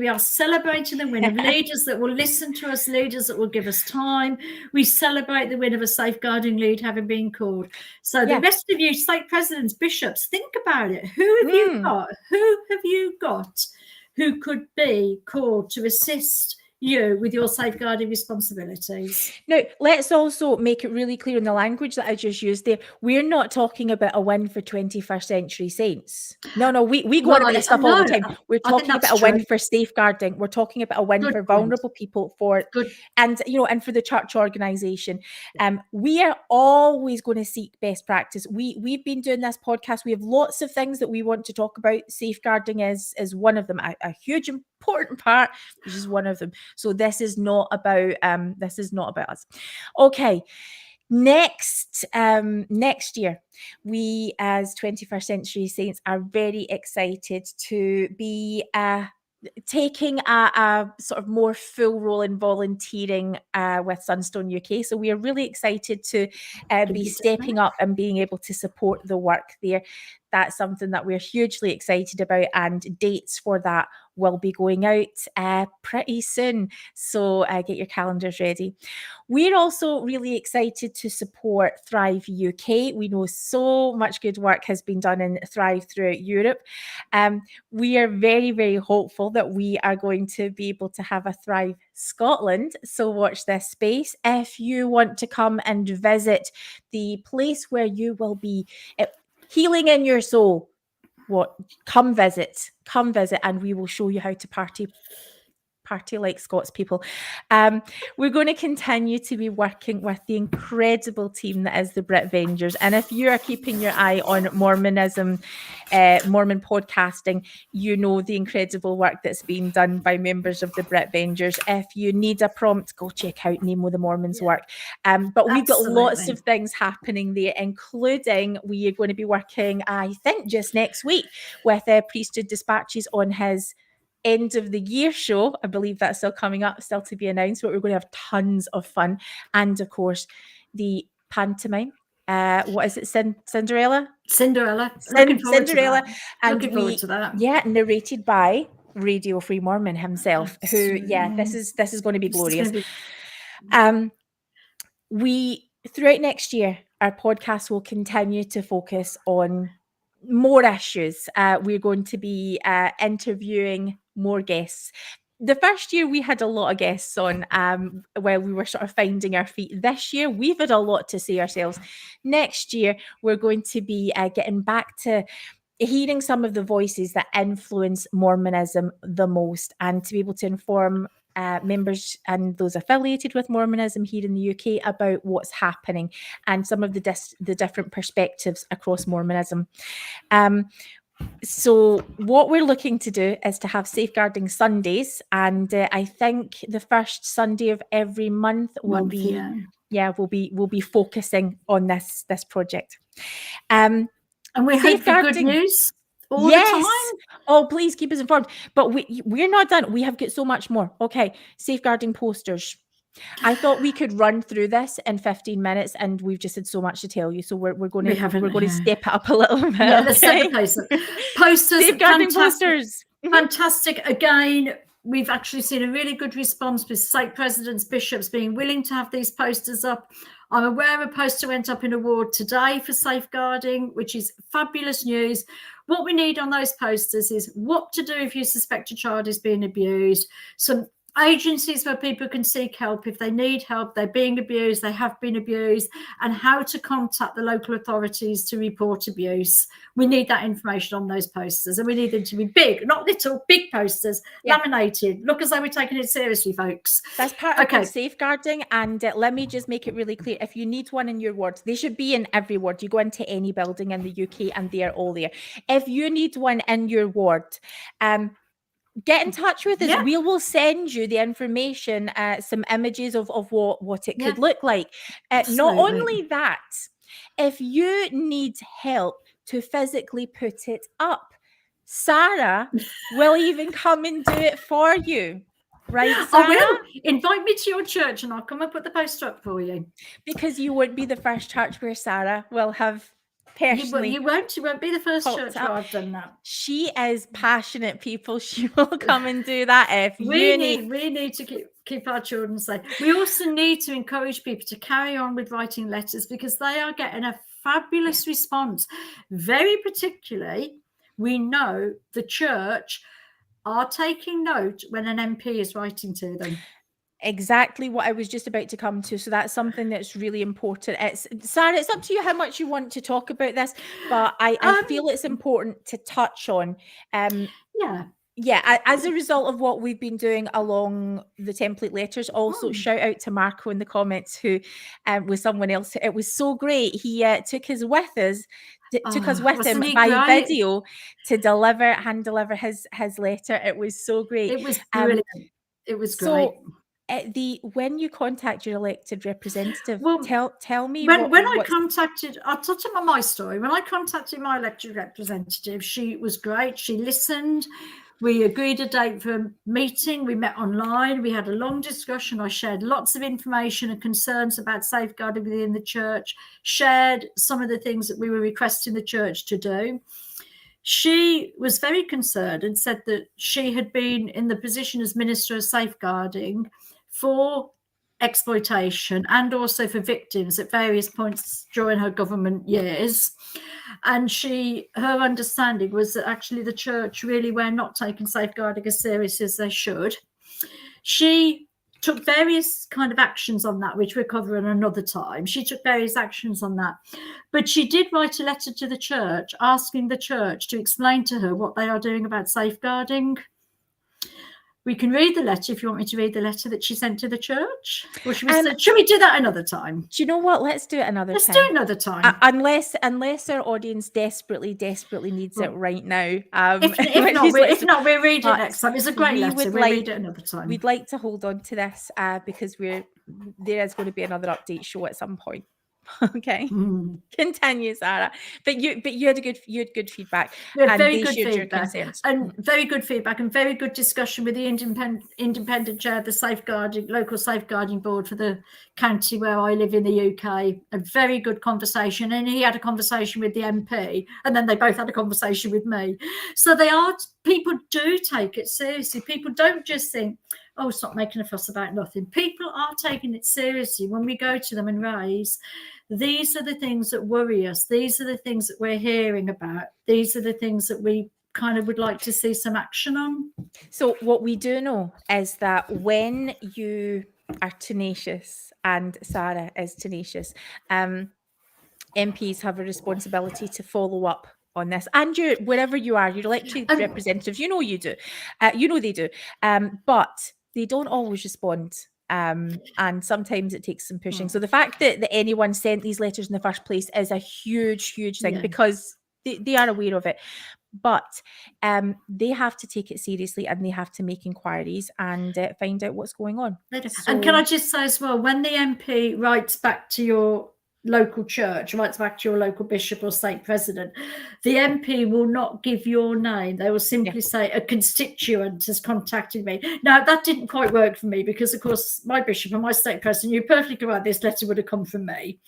are celebrating the win of leaders that will listen to us, leaders that will give us time. We celebrate the win of a safeguarding lead having been called. So the rest of you, stake presidents, bishops, think about it. Who have you got? Who have you got who could be called to assist you with your safeguarding responsibilities? Now, let's also make it really clear in the language that I just used there. We're not talking about a win for 21st century saints. No, we go on about this stuff all the time. We're talking about a win for safeguarding. We're talking about a win for vulnerable people, and for the church organisation. We are always going to seek best practice. We've been doing this podcast. We have lots of things that we want to talk about. Safeguarding is one of them. A huge important part, which is one of them. So this is not about us. Okay. Next year, we as 21st Century Saints are very excited to be taking a sort of more full role in volunteering with Sunstone UK. So we are really excited to be stepping up and being able to support the work there. That's something that we're hugely excited about, and dates for that will be going out pretty soon. So get your calendars ready. We're also really excited to support Thrive UK. We know so much good work has been done in Thrive throughout Europe. We are very, very hopeful that we are going to be able to have a Thrive Scotland. So watch this space. If you want to come and visit the place where you will be healing in your soul, come visit, and we will show you how to party like Scots people. We're going to continue to be working with the incredible team that is the Brit Vengers. And if you are keeping your eye on Mormonism, Mormon podcasting, you know the incredible work that's being done by members of the Brit Vengers. If you need a prompt, go check out Nemo the Mormon's work. But we've got lots of things happening there, including we are going to be working, I think, just next week with Priesthood Dispatches on his end of the year show. I believe that's still coming up, still to be announced, but we're going to have tons of fun. And of course, the pantomime. What is it? Cinderella? Cinderella. Looking forward Cinderella. to that. And Looking forward to that. Yeah, narrated by Radio Free Mormon himself, who, this is going to be glorious. We, throughout next year, our podcast will continue to focus on more issues. We're going to be interviewing more guests. The first year we had a lot of guests on while we were sort of finding our feet. This year we've had a lot to say ourselves. Next year we're going to be getting back to hearing some of the voices that influence Mormonism the most, and to be able to inform members and those affiliated with Mormonism here in the UK about what's happening and some of the different perspectives across Mormonism. So what we're looking to do is to have Safeguarding Sundays, and I think the first Sunday of every month will be we'll be focusing on this project. And we hope for good news all the time. Oh, please keep us informed. But we're not done. We have got so much more. Okay, safeguarding posters. I thought we could run through this in 15 minutes, and we've just had so much to tell you. So we're going to step it up a little bit. Yeah, let's step the pace up. Posters, safeguarding posters. Fantastic. Again, we've actually seen a really good response with stake presidents, bishops being willing to have these posters up. I'm aware a poster went up in a ward today for safeguarding, which is fabulous news. What we need on those posters is what to do if you suspect a child is being abused, some agencies where people can seek help if they need help, they're being abused, they have been abused, and how to contact the local authorities to report abuse. We need that information on those posters, and we need them to be big, not little, big posters, laminated. Look as though we're taking it seriously, folks. That's part of safeguarding. And let me just make it really clear. If you need one in your ward, they should be in every ward. You go into any building in the UK and they are all there. If you need one in your ward, get in touch with us. Yeah. We will send you the information, some images of what it could look like. Not only that, if you need help to physically put it up, Sarah will even come and do it for you. Right, Sarah? I will. Invite me to your church and I'll come and put the poster up for you. Because you won't be the first church where Sarah will have personally. You won't be the first church where I've done that. She is passionate, people. She will come and do that if we need to keep our children safe. We also need to encourage people to carry on with writing letters, because they are getting a fabulous response. Very particularly, we know the church are taking note when an MP is writing to them. Exactly what I was just about to come to. So that's something that's really important. Sarah, it's up to you how much you want to talk about this, but I feel it's important to touch on. As a result of what we've been doing along the template letters, also shout out to Marco in the comments, who was someone else. It was so great. He took us with him by video to hand deliver his letter. It was so great. It was brilliant. It was great. When you contact your elected representative, tell me. I'll touch on my story. When I contacted my elected representative, she was great. She listened. We agreed a date for a meeting. We met online. We had a long discussion. I shared lots of information and concerns about safeguarding within the church, shared some of the things that we were requesting the church to do. She was very concerned and said that she had been in the position as Minister of Safeguarding for exploitation and also for victims at various points during her government years. And her understanding was that actually the church really were not taking safeguarding as serious as they should. She took various kind of actions on that, which we'll cover in another time. She took various actions on that. But she did write a letter to the church asking the church to explain to her what they are doing about safeguarding. We can read the letter if you want me to read the letter that she sent to the church. Or should we do that another time? Do you know what? Let's do it another time. Let's do it another time. Unless our audience desperately needs it right now. If not, we'll read it next time. It's a great letter. We'll read it another time. We'd like to hold on to this because there is going to be another update show at some point. Okay. Continue, Sarah. But you had good feedback. Yeah, and very they good shared your feedback, concerns. and very good feedback, and very good discussion with the independent chair of the local safeguarding board for the county where I live in the UK. A very good conversation, and he had a conversation with the MP, and then they both had a conversation with me. So people do take it seriously. People don't just think, oh, stop making a fuss about nothing. People are taking it seriously when we go to them and raise, these are the things that worry us. These are the things that we're hearing about. These are the things that we kind of would like to see some action on. So what we do know is that when you are tenacious, and Sarah is tenacious, MPs have a responsibility to follow up on this. And you, wherever you are, your elected representatives, you know you do. You know they do. But they don't always respond. And sometimes it takes some pushing. So the fact that anyone sent these letters in the first place is a huge thing, because they are aware of it. But they have to take it seriously, and they have to make inquiries and find out what's going on. And can I just say as well, when the MP writes back to your local church, writes back to your local bishop or stake president, the MP will not give your name. They will simply say a constituent has contacted me. Now, that didn't quite work for me because, of course, my bishop and my stake president, you're perfectly right, this letter would have come from me.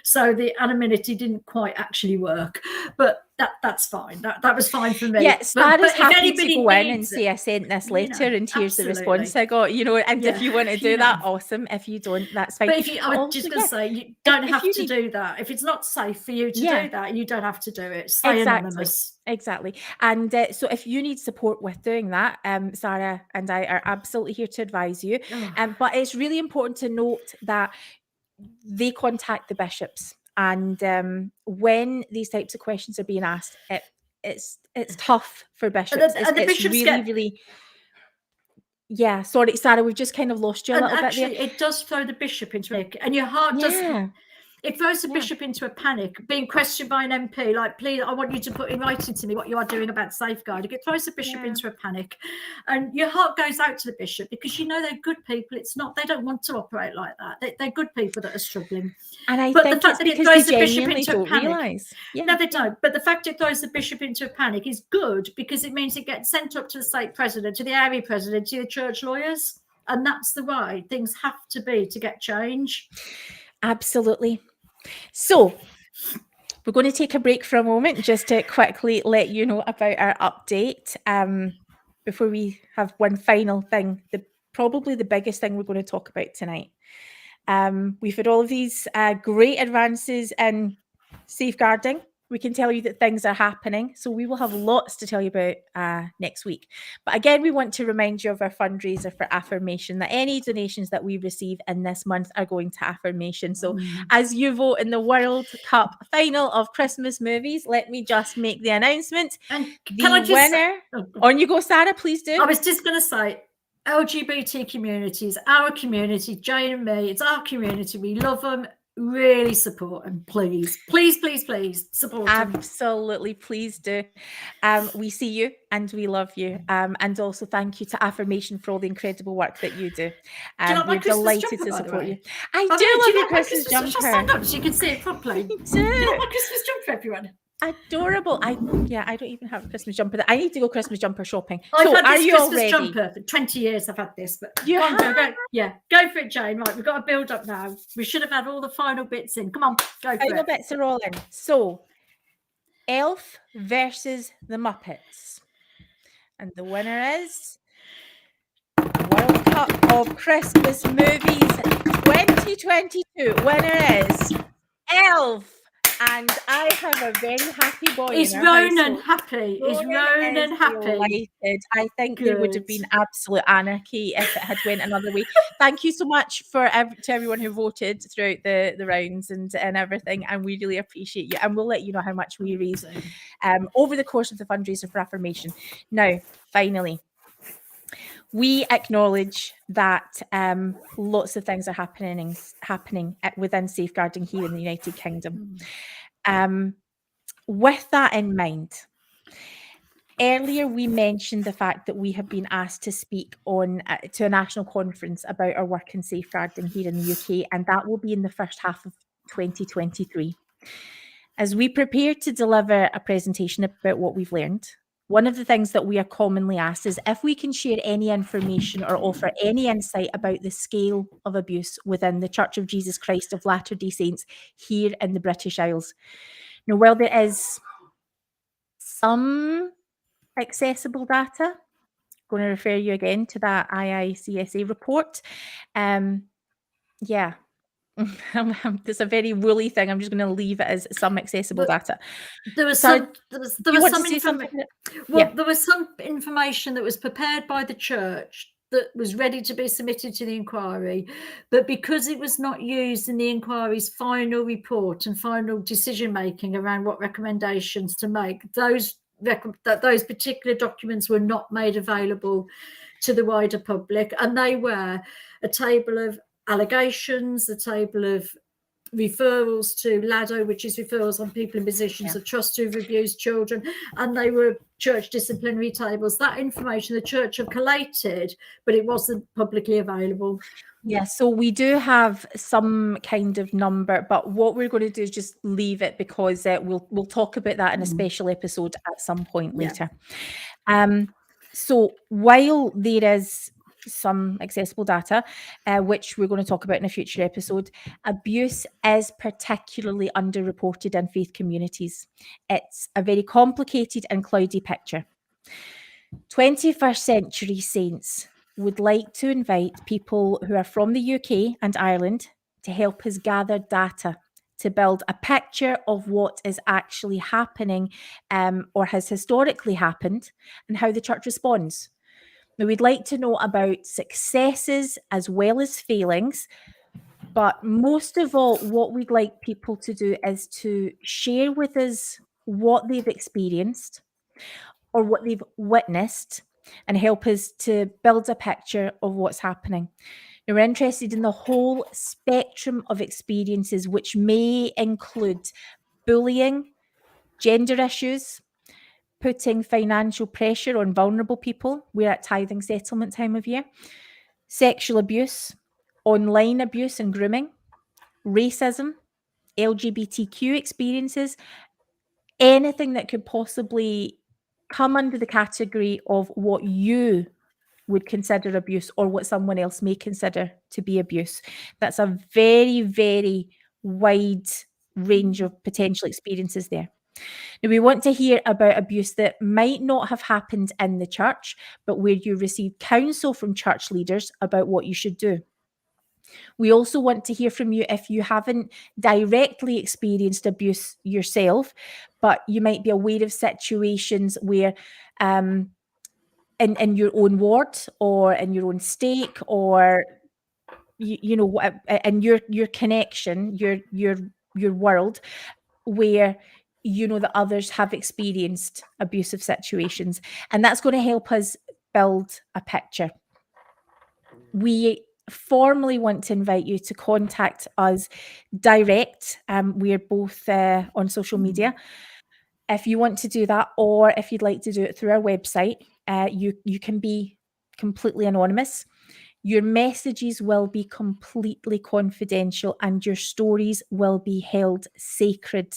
So the anonymity didn't quite actually work. But that's fine. That was fine for me. Yeah, Sarah's happy to go in and it, say, I sent this letter and here's absolutely. the response I got, and if you want to do that, awesome. If you don't, that's fine. But I was just going to say, you don't have to do that. If it's not safe for you to do that, you don't have to do it. Stay anonymous. Exactly. And so if you need support with doing that, Sarah and I are absolutely here to advise you. But it's really important to note that they contact the bishops. And when these types of questions are being asked, it's tough for bishops. And the bishops really. Yeah, sorry, Sarah, we've just kind of lost you a little bit there. It does throw the bishop into a panic, and your heart does. It throws the bishop into a panic, being questioned by an MP, like, please, I want you to put in writing to me what you are doing about safeguarding. It throws the bishop into a panic. And your heart goes out to the bishop because they're good people. They don't want to operate like that. They're good people that are struggling. And I think it's because they genuinely don't realise. No, they don't. But the fact it throws the bishop into a panic is good, because it means it gets sent up to the stake president, to the area president, to the church lawyers. And that's the way things have to be to get change. Absolutely. So we're going to take a break for a moment just to quickly let you know about our update before we have one final thing, probably the biggest thing we're going to talk about tonight. We've had all of these great advances in safeguarding. We can tell you that things are happening. So we will have lots to tell you about next week. But again, we want to remind you of our fundraiser for affirmation, that any donations that we receive in this month are going to affirmation. So as you vote in the World Cup final of Christmas movies, let me just make the announcement. And the winner, on you go, Sarah, please do. I was just going to say, LGBT communities, our community, Jane and me, it's our community. We love them. Really support them, please support them. Absolutely, please do. We see you and we love you, and also thank you to Affirmation for all the incredible work that you do. We're delighted to support you. I do love your Christmas jumper. Stand up so you can see it properly. Do you want my Christmas jumper, everyone? Adorable. I don't even have a Christmas jumper. I need to go Christmas jumper shopping. I've had this Christmas jumper for 20 years. I've had this, but you have? Go for it, Jane. Right, we've got to build up now. We should have had all the final bits in. Come on, go for it. Final bits are all in. So, Elf versus the Muppets, and the winner is World Cup of Christmas Movies 2022. Winner is Elf. And I have a very happy boy. Is Ronan happy? Is Ronan happy? Delighted. I think there would have been absolute anarchy if it had went another way. Thank you so much to everyone who voted throughout the rounds and everything. And we really appreciate you. And we'll let you know how much we raise over the course of the fundraiser for affirmation. Now, finally, we acknowledge that lots of things are happening within safeguarding here in the United Kingdom. With that in mind, earlier we mentioned the fact that we have been asked to speak on to a national conference about our work in safeguarding here in the UK, and that will be in the first half of 2023. As we prepare to deliver a presentation about what we've learned, one of the things that we are commonly asked is if we can share any information or offer any insight about the scale of abuse within the Church of Jesus Christ of Latter-day Saints here in the British Isles. Now, while there is some accessible data, I'm going to refer you again to that IICSA report. Yeah. It's a very woolly thing. I'm just going to leave it as some accessible data. There was Sarah, some information that was prepared by the church that was ready to be submitted to the inquiry, but because it was not used in the inquiry's final report and final decision making around what recommendations to make, those particular documents were not made available to the wider public, and they were a table of allegations, a table of referrals to LADO, which is referrals on people in positions of trust who've abused children, and they were church disciplinary tables. That information the church have collated, but it wasn't publicly available. Yeah, so we do have some kind of number, but what we're going to do is just leave it because we'll talk about that in a special episode at some point later. So while there is some accessible data, which we're going to talk about in a future episode, abuse is particularly underreported in faith communities. It's a very complicated and cloudy picture. 21st century saints would like to invite people who are from the UK and Ireland to help us gather data to build a picture of what is actually happening or has historically happened and how the church responds. Now, we'd like to know about successes as well as failings, but most of all, what we'd like people to do is to share with us what they've experienced or what they've witnessed and help us to build a picture of what's happening. Now, we're interested in the whole spectrum of experiences, which may include bullying, gender issues, putting financial pressure on vulnerable people. We're at tithing settlement time of year. Sexual abuse, online abuse and grooming, racism, LGBTQ experiences, anything that could possibly come under the category of what you would consider abuse or what someone else may consider to be abuse. That's a very, very wide range of potential experiences there. Now, we want to hear about abuse that might not have happened in the church, but where you receive counsel from church leaders about what you should do. We also want to hear from you if you haven't directly experienced abuse yourself, but you might be aware of situations where in your own ward or in your own stake or in your connection, your world, where you know that others have experienced abusive situations, and that's going to help us build a picture. We formally want to invite you to contact us direct. We're both on social media. If you want to do that, or if you'd like to do it through our website, you can be completely anonymous. Your messages will be completely confidential and your stories will be held sacred.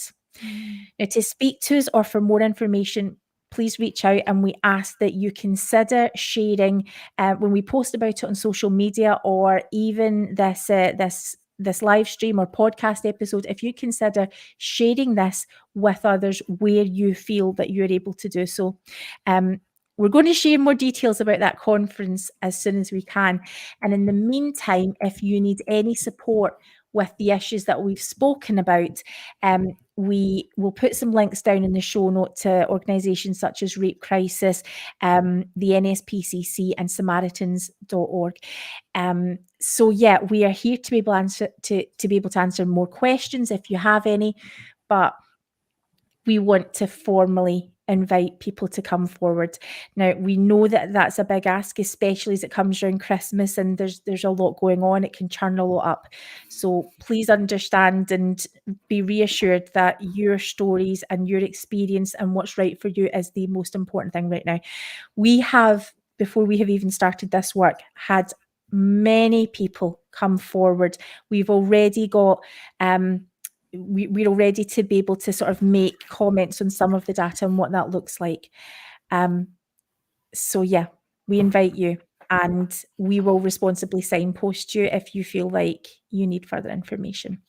Now, to speak to us or for more information, please reach out, and we ask that you consider sharing when we post about it on social media, or even this live stream or podcast episode. If you consider sharing this with others where you feel that you're able to do so. We're going to share more details about that conference as soon as we can. And in the meantime, if you need any support with the issues that we've spoken about, we will put some links down in the show note to organisations such as Rape Crisis, the NSPCC and Samaritans.org. So yeah, we are here to be able to answer more questions if you have any, but we want to formally invite people to come forward. Now, we know that that's a big ask, especially as it comes around Christmas and there's a lot going on. It can churn a lot up. So please understand and be reassured that your stories and your experience and what's right for you is the most important thing right now. We have, before we have even started this work, had many people come forward. We've already got we're all ready to be able to sort of make comments on some of the data and what that looks like. So yeah, we invite you, and we will responsibly signpost you if you feel like you need further information.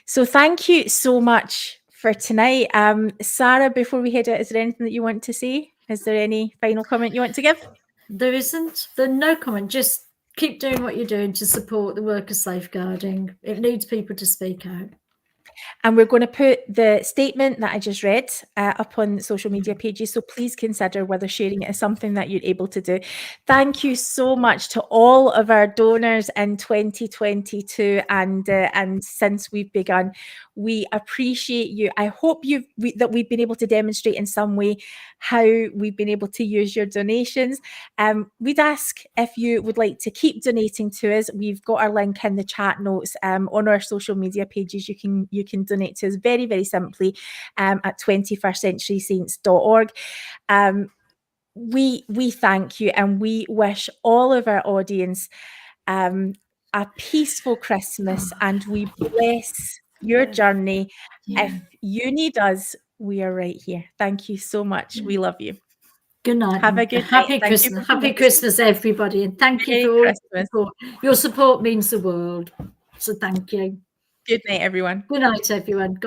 So thank you so much for tonight. Sarah, before we head out, is there anything that you want to say? Is there any final comment you want to give? There isn't. There's no comment. Just keep doing what you're doing to support the work of safeguarding. It needs people to speak out. And we're going to put the statement that I just read up on social media pages. So please consider whether sharing it is something that you're able to do. Thank you so much to all of our donors in 2022 and since we've begun. We appreciate you. I hope that we've been able to demonstrate in some way how we've been able to use your donations. We'd ask if you would like to keep donating to us. We've got our link in the chat notes on our social media pages. You can donate to us very, very simply at 21stcenturysaints.org. We thank you, and we wish all of our audience a peaceful Christmas, and we bless your journey. If you need us, we are right here. Thank you so much. We love you. Good night. Have a good Happy night. Christmas. Happy Christmas, everybody. And thank you for all your support. Your support means the world. So thank you. Good night, everyone. Good night, everyone.